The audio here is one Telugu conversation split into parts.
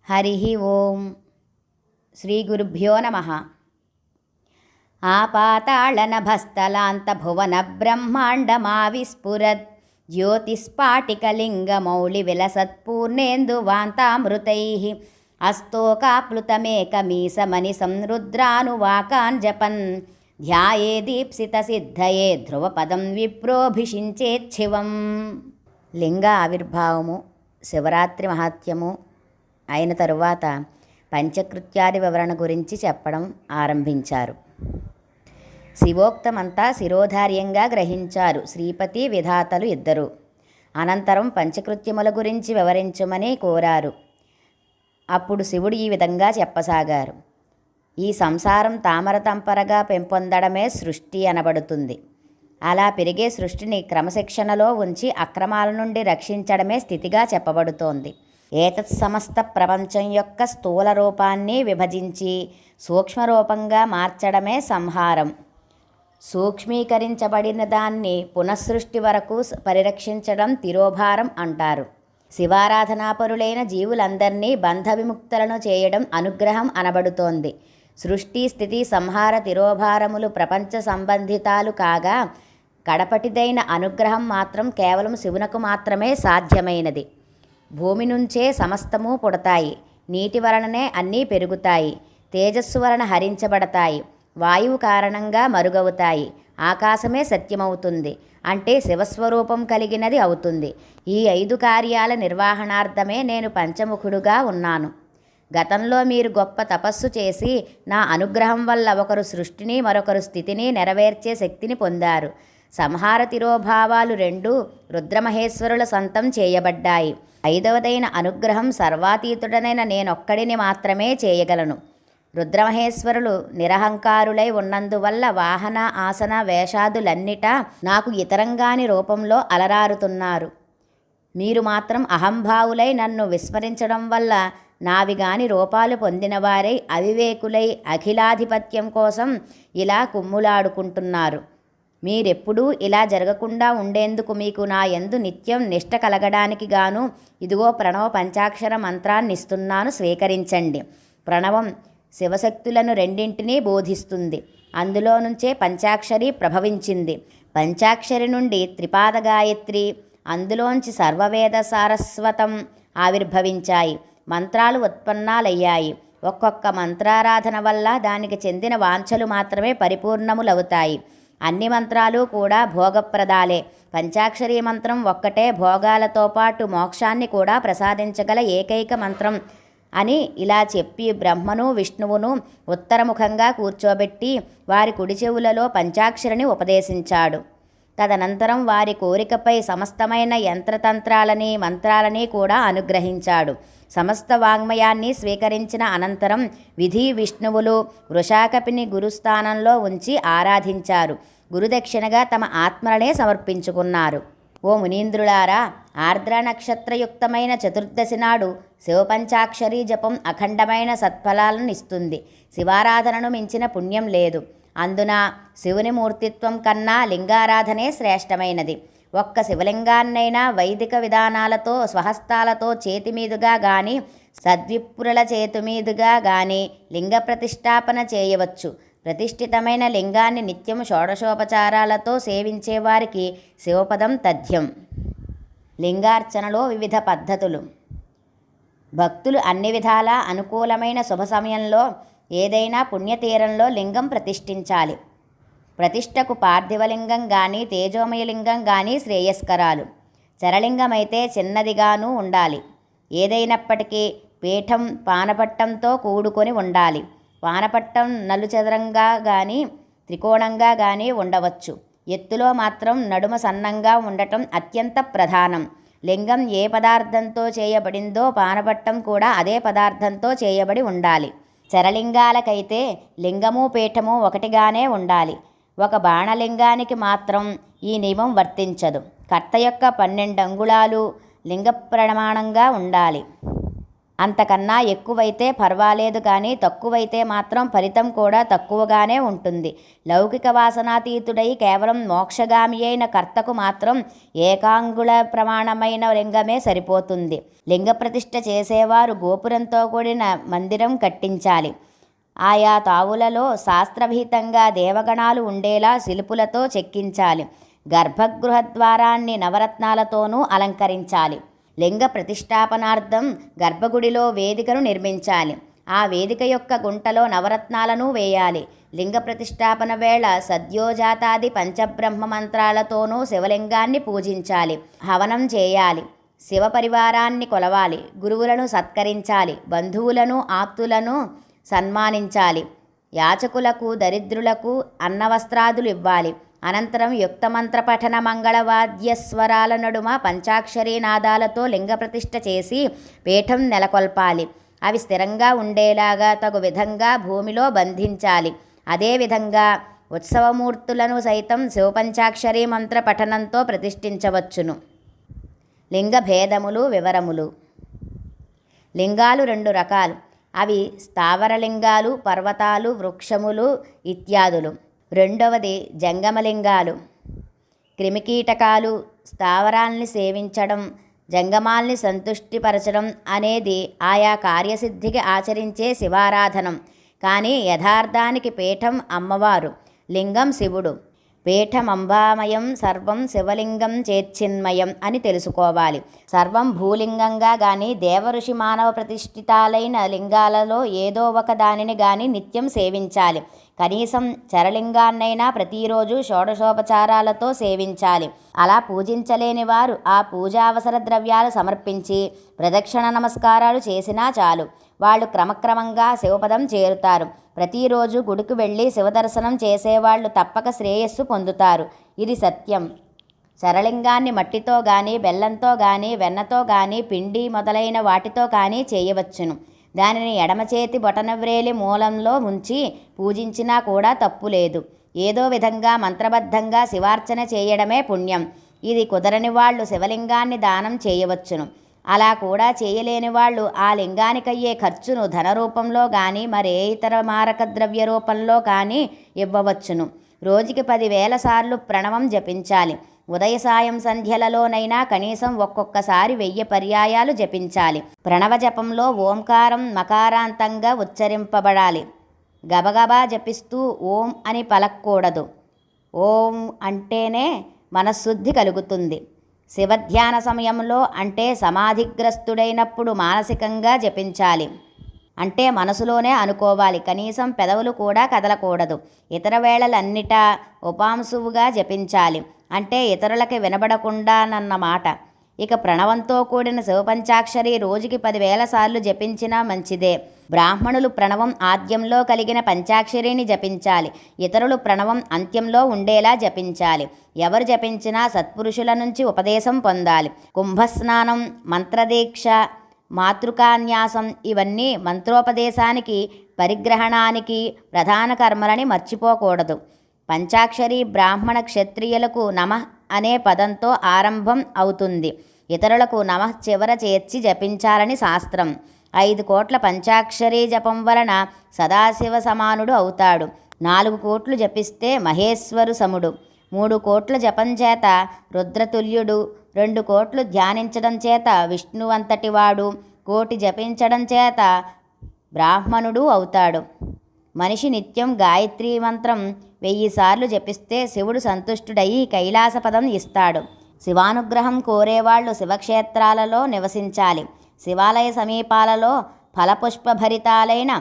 హరి ఓం. శ్రీ గురుభ్యో నమః. ఆపాతాళనభస్థలాంతభువన బ్రహ్మాండమావిస్ఫురద్ జ్యోతిస్ఫాటికలింగమౌళివిలసత్పూర్ణేందువాంతామృతైః అస్తోకాప్లుతమేకమీశమనిశం రుద్రానువాకాన్ జపన్ ధ్యాయేదీప్సితసిద్ధయే ధ్రువపదం విప్రోభిషించేచ్ఛివం. లింగ ఆవిర్భావము, శివరాత్రి మహాత్మ్యము అయిన తరువాత పంచకృత్యాది వివరణ గురించి చెప్పడం ఆరంభించారు. శివోక్తమంతా శిరోధార్యంగా గ్రహించారు శ్రీపతి విధాతలు ఇద్దరు. అనంతరం పంచకృత్యముల గురించి వివరించమని కోరారు. అప్పుడు శివుడు ఈ విధంగా చెప్పసాగారు. ఈ సంసారం తామరతంపరగా పెంపొందడమే సృష్టి అనబడుతుంది. అలా పెరిగే సృష్టిని క్రమశిక్షణలో ఉంచి అక్రమాల నుండి రక్షించడమే స్థితిగా చెప్పబడుతోంది. ఏతత్ సమస్త ప్రపంచం యొక్క స్థూల రూపాన్ని విభజించి సూక్ష్మరూపంగా మార్చడమే సంహారం. సూక్ష్మీకరించబడిన దాన్ని పునఃసృష్టి వరకు పరిరక్షించడం తిరోభారం అంటారు. శివారాధనాపరులైన జీవులందరినీ బంధ విముక్తులను చేయడం అనుగ్రహం అనబడుతోంది. సృష్టి స్థితి సంహార తిరోభారములు ప్రపంచ సంబంధితాలు కాగా కడపటిదైన అనుగ్రహం మాత్రం కేవలం శివునకు మాత్రమే సాధ్యమైనది. భూమి నుంచే సమస్తము పుడతాయి, నీటి వలననే అన్నీ పెరుగుతాయి, తేజస్సు వలన హరించబడతాయి, వాయువు కారణంగా మరుగవుతాయి, ఆకాశమే సత్యమవుతుంది, అంటే శివస్వరూపం కలిగినది అవుతుంది. ఈ 5 కార్యాల నిర్వహణార్థమే నేను పంచముఖుడుగా ఉన్నాను. గతంలో మీరు గొప్ప తపస్సు చేసి నా అనుగ్రహం వల్ల ఒకరు సృష్టిని మరొకరు స్థితిని నెరవేర్చే శక్తిని పొందారు. సంహార తిరోభావాలు 2 రుద్రమహేశ్వరుల సొంతం చేయబడ్డాయి. 5వదైన అనుగ్రహం సర్వాతీతుడనైన నేనొక్కడిని మాత్రమే చేయగలను. రుద్రమహేశ్వరులు నిరహంకారులై ఉన్నందువల్ల వాహన ఆసన వేషాదులన్నిటా నాకు ఇతరంగాని రూపంలో అలరారుతున్నారు. మీరు మాత్రం అహంభావులై నన్ను విస్మరించడం వల్ల నావిగాని రూపాలు పొందినవారై అవివేకులై అఖిలాధిపత్యం కోసం ఇలా కుమ్ములాడుకుంటున్నారు. మీరెప్పుడూ ఇలా జరగకుండా ఉండేందుకు మీకు నా యందు నిత్యం నిష్ట కలగడానికి గాను ఇదిగో ప్రణవ పంచాక్షర మంత్రాన్నిస్తున్నాను, స్వీకరించండి. ప్రణవం శివశక్తులను రెండింటినీ బోధిస్తుంది. అందులో నుంచే పంచాక్షరి ప్రభవించింది. పంచాక్షరి నుండి త్రిపాద గాయత్రి, అందులోంచి సర్వవేద సారస్వతం ఆవిర్భవించాయి. మంత్రాలు ఉత్పన్నాలయ్యాయి. ఒక్కొక్క మంత్రారాధన వల్ల దానికి చెందిన వాంఛలు మాత్రమే పరిపూర్ణములవుతాయి. అన్ని మంత్రాలు కూడా భోగప్రదాలే. పంచాక్షరీ మంత్రం ఒక్కటే భోగాలతో పాటు మోక్షాన్ని కూడా ప్రసాదించగల ఏకైక మంత్రం అని ఇలా చెప్పి బ్రహ్మను విష్ణువును ఉత్తరముఖంగా కూర్చోబెట్టి వారి కుడి చెవులలో పంచాక్షరిని ఉపదేశించాడు. తదనంతరం వారి కోరికపై సమస్తమైన యంత్రతంత్రాలని మంత్రాలని కూడా అనుగ్రహించాడు. సమస్త వాంగ్మయాన్ని స్వీకరించిన అనంతరం విధి విష్ణువులు వృషాకపిని గురుస్థానంలో ఉంచి ఆరాధించారు. గురుదక్షిణగా తమ ఆత్మలనే సమర్పించుకున్నారు. ఓ మునీంద్రులారా, ఆర్ద్ర నక్షత్రయుక్తమైన చతుర్దశి నాడు శివపంచాక్షరీ జపం అఖండమైన సత్ఫలాలను ఇస్తుంది. శివారాధనను మించిన పుణ్యం లేదు. అందున శివుని మూర్తిత్వం కన్నా లింగారాధనే శ్రేష్టమైనది. ఒక్క శివలింగాన్నైనా వైదిక విధానాలతో స్వహస్తాలతో చేతిమీదుగా గాని సద్విప్రుల చేతిమీదుగా గాని లింగ ప్రతిష్టాపన చేయవచ్చు. ప్రతిష్ఠితమైన లింగాన్ని నిత్యం షోడశోపచారాలతో సేవించేవారికి శివపదం తథ్యం. లింగార్చనలో వివిధ పద్ధతులు. భక్తులు అన్ని విధాలా అనుకూలమైన శుభ సమయంలో ఏదైనా పుణ్యతీరంలో లింగం ప్రతిష్ఠించాలి. ప్రతిష్టకు పార్థివలింగం కానీ తేజోమయలింగం కానీ శ్రేయస్కరాలు. చరలింగమైతే చిన్నదిగానూ ఉండాలి. ఏదైనప్పటికీ పీఠం పానపట్టంతో కూడుకొని ఉండాలి. పానపట్టం నలుచదరంగా కానీ త్రికోణంగా కానీ ఉండవచ్చు. ఎత్తులో మాత్రం నడుమ సన్నంగా ఉండటం అత్యంత ప్రధానం. లింగం ఏ పదార్థంతో చేయబడిందో పానపట్టం కూడా అదే పదార్థంతో చేయబడి ఉండాలి. చరలింగాలకైతే లింగము పీఠము ఒకటిగానే ఉండాలి. ఒక బాణలింగానికి మాత్రం ఈ నియమం వర్తించదు. కర్త యొక్క 12 అంగుళాలు లింగ ప్రమాణంగా ఉండాలి. అంతకన్నా ఎక్కువైతే పర్వాలేదు, కానీ తక్కువైతే మాత్రం ఫలితం కూడా తక్కువగానే ఉంటుంది. లౌకిక వాసనాతీతుడై కేవలం మోక్షగామి అయిన కర్తకు మాత్రం ఏకాంగుళ ప్రమాణమైన లింగమే సరిపోతుంది. లింగ ప్రతిష్ఠ చేసేవారు గోపురంతో కూడిన మందిరం కట్టించాలి. ఆయా తావులలో శాస్త్రవిహితంగా దేవగణాలు ఉండేలా శిల్పులతో చెక్కించాలి. గర్భగృహ ద్వారాన్ని నవరత్నాలతోనూ అలంకరించాలి. లింగ ప్రతిష్టాపనార్థం గర్భగుడిలో వేదికను నిర్మించాలి. ఆ వేదిక యొక్క గుంటలో నవరత్నాలను వేయాలి. లింగ ప్రతిష్టాపన వేళ సద్యోజాతాది పంచబ్రహ్మ మంత్రాలతోనూ శివలింగాన్ని పూజించాలి. హవనం చేయాలి. శివ పరివారాన్ని కొలవాలి. గురువులను సత్కరించాలి. బంధువులను ఆప్తులను సన్మానించాలి. యాచకులకు దరిద్రులకు అన్నవస్త్రాదులు ఇవ్వాలి. అనంతరం యుక్తమంత్ర పఠన మంగళవాద్యస్వరాల నడుమ పంచాక్షరీ నాదాలతో లింగ ప్రతిష్ఠ చేసి పీఠం నెలకొల్పాలి. అవి స్థిరంగా ఉండేలాగా తగు విధంగా భూమిలో బంధించాలి. అదేవిధంగా ఉత్సవమూర్తులను సైతం శివపంచాక్షరీ మంత్ర పఠనంతో ప్రతిష్ఠించవచ్చును. లింగ భేదములు వివరములు. లింగాలు 2 రకాలు. అవి స్థావరలింగాలు, పర్వతాలు, వృక్షములు ఇత్యాదులు. రెండవది జంగమలింగాలు. క్రిమికీటకాలు స్థావరాల్ని సేవించడం, జంగమాల్ని సంతుష్టిపరచడం అనేది ఆయా కార్యసిద్ధికి ఆచరించే శివారాధనం. కానీ యథార్థానికి పీఠం అమ్మవారు, లింగం శివుడు. పీఠమంబామయం సర్వం శివలింగం చేచ్చిన్మయం అని తెలుసుకోవాలి. సర్వం భూలింగంగా గాని దేవఋషి మానవ ప్రతిష్ఠితాలైన లింగాలలో ఏదో ఒక దానిని గాని నిత్యం సేవించాలి. కనీసం చరలింగాన్నైనా ప్రతిరోజు షోడశోపచారాలతో సేవించాలి. అలా పూజించలేని వారు ఆ పూజావసర ద్రవ్యాలు సమర్పించి ప్రదక్షిణ నమస్కారాలు చేసినా చాలు. వాళ్ళు క్రమక్రమంగా శివపదం చేరుతారు. ప్రతిరోజు గుడికి వెళ్ళి శివదర్శనం చేసేవాళ్ళు తప్పక శ్రేయస్సు పొందుతారు. ఇది సత్యం. చరలింగాన్ని మట్టితో కానీ, బెల్లంతో కానీ, వెన్నతో కానీ, పిండి మొదలైన వాటితో కానీ చేయవచ్చును. దానిని ఎడమచేతి బొటనవ్రేలి మూలంలో ఉంచి పూజించినా కూడా తప్పులేదు. ఏదో విధంగా మంత్రబద్ధంగా శివార్చన చేయడమే పుణ్యం. ఇది కుదరని వాళ్ళు శివలింగాన్ని దానం చేయవచ్చును. అలా కూడా చేయలేని వాళ్ళు ఆ లింగానికయ్యే ఖర్చును ధన రూపంలో కానీ మరే ఇతర మారక ద్రవ్య రూపంలో కానీ ఇవ్వవచ్చును. రోజుకి 10,000 సార్లు ప్రణవం జపించాలి. ఉదయ సాయం సంధ్యలలోనైనా కనీసం ఒక్కొక్కసారి 1000 పర్యాయాలు జపించాలి. ప్రణవ జపంలో ఓంకారం మకారాంతంగా ఉచ్చరింపబడాలి. గబగబా జపిస్తూ ఓం అని పలకూడదు. ఓం అంటేనే మనశ్శుద్ధి కలుగుతుంది. శివధ్యాన సమయంలో అంటే సమాధిగ్రస్తుడైనప్పుడు మానసికంగా జపించాలి. అంటే మనసులోనే అనుకోవాలి. కనీసం పెదవులు కూడా కదలకూడదు. ఇతర వేళలన్నిటా ఉపాంశువుగా జపించాలి. అంటే ఇతరులకి వినబడకుండానన్నమాట. ఇక ప్రణవంతో కూడిన శివపంచాక్షరి రోజుకి 10,000 సార్లు జపించినా మంచిదే. బ్రాహ్మణులు ప్రణవం ఆద్యంలో కలిగిన పంచాక్షరిని జపించాలి. ఇతరులు ప్రణవం అంత్యంలో ఉండేలా జపించాలి. ఎవరు జపించినా సత్పురుషుల నుంచి ఉపదేశం పొందాలి. కుంభస్నానం, మంత్రదీక్ష, మాతృకాన్యాసం ఇవన్నీ మంత్రోపదేశానికి, పరిగ్రహణానికి ప్రధాన కర్మలని మర్చిపోకూడదు. పంచాక్షరి బ్రాహ్మణ క్షత్రియులకు నమః అనే పదంతో ఆరంభం అవుతుంది. ఇతరులకు నమః చివర చేర్చి జపించాలని శాస్త్రం. 5 కోట్ల పంచాక్షరీ జపం వలన సదాశివ సమానుడు అవుతాడు. 4 కోట్లు జపిస్తే మహేశ్వరు సముడు. 3 కోట్ల జపం చేత రుద్రతుల్యుడు. 2 కోట్లు ధ్యానించడం చేత విష్ణువంతటివాడు. 1 కోటి జపించడం చేత బ్రాహ్మణుడు అవుతాడు. మనిషి నిత్యం గాయత్రీ మంత్రం 1000 సార్లు జపిస్తే శివుడు సంతుష్టుడయి కైలాసపదం ఇస్తాడు. శివానుగ్రహం కోరేవాళ్లు శివక్షేత్రాలలో నివసించాలి. శివాలయ సమీపాలలో ఫలపుష్పభరితాలైన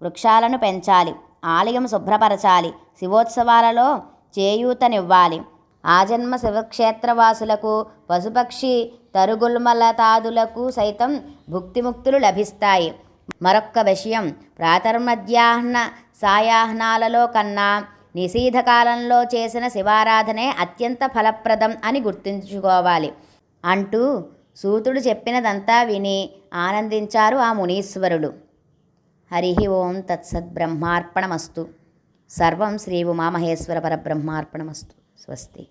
వృక్షాలను పెంచాలి. ఆలయం శుభ్రపరచాలి. శివోత్సవాలలో చేయూతనివ్వాలి. ఆజన్మ శివక్షేత్రవాసులకు, పశుపక్షి తరుగుల్మలతాదులకు సైతం భుక్తిముక్తులు లభిస్తాయి. మరొక్క విషయం, ప్రాతర్మధ్యాహ్న సాయాహ్నాలలో కన్నా నిశీధకాలంలో చేసిన శివారాధనే అత్యంత ఫలప్రదం అని గుర్తుంచుకోవాలి అంటూ సూతుడు చెప్పినదంతా విని ఆనందించారు ఆ మునీశ్వరులు. హరి ఓం తత్సత్. బ్రహ్మార్పణమస్తు. సర్వం శ్రీ ఉమామహేశ్వర పరబ్రహ్మార్పణమస్తు. స్వస్తి.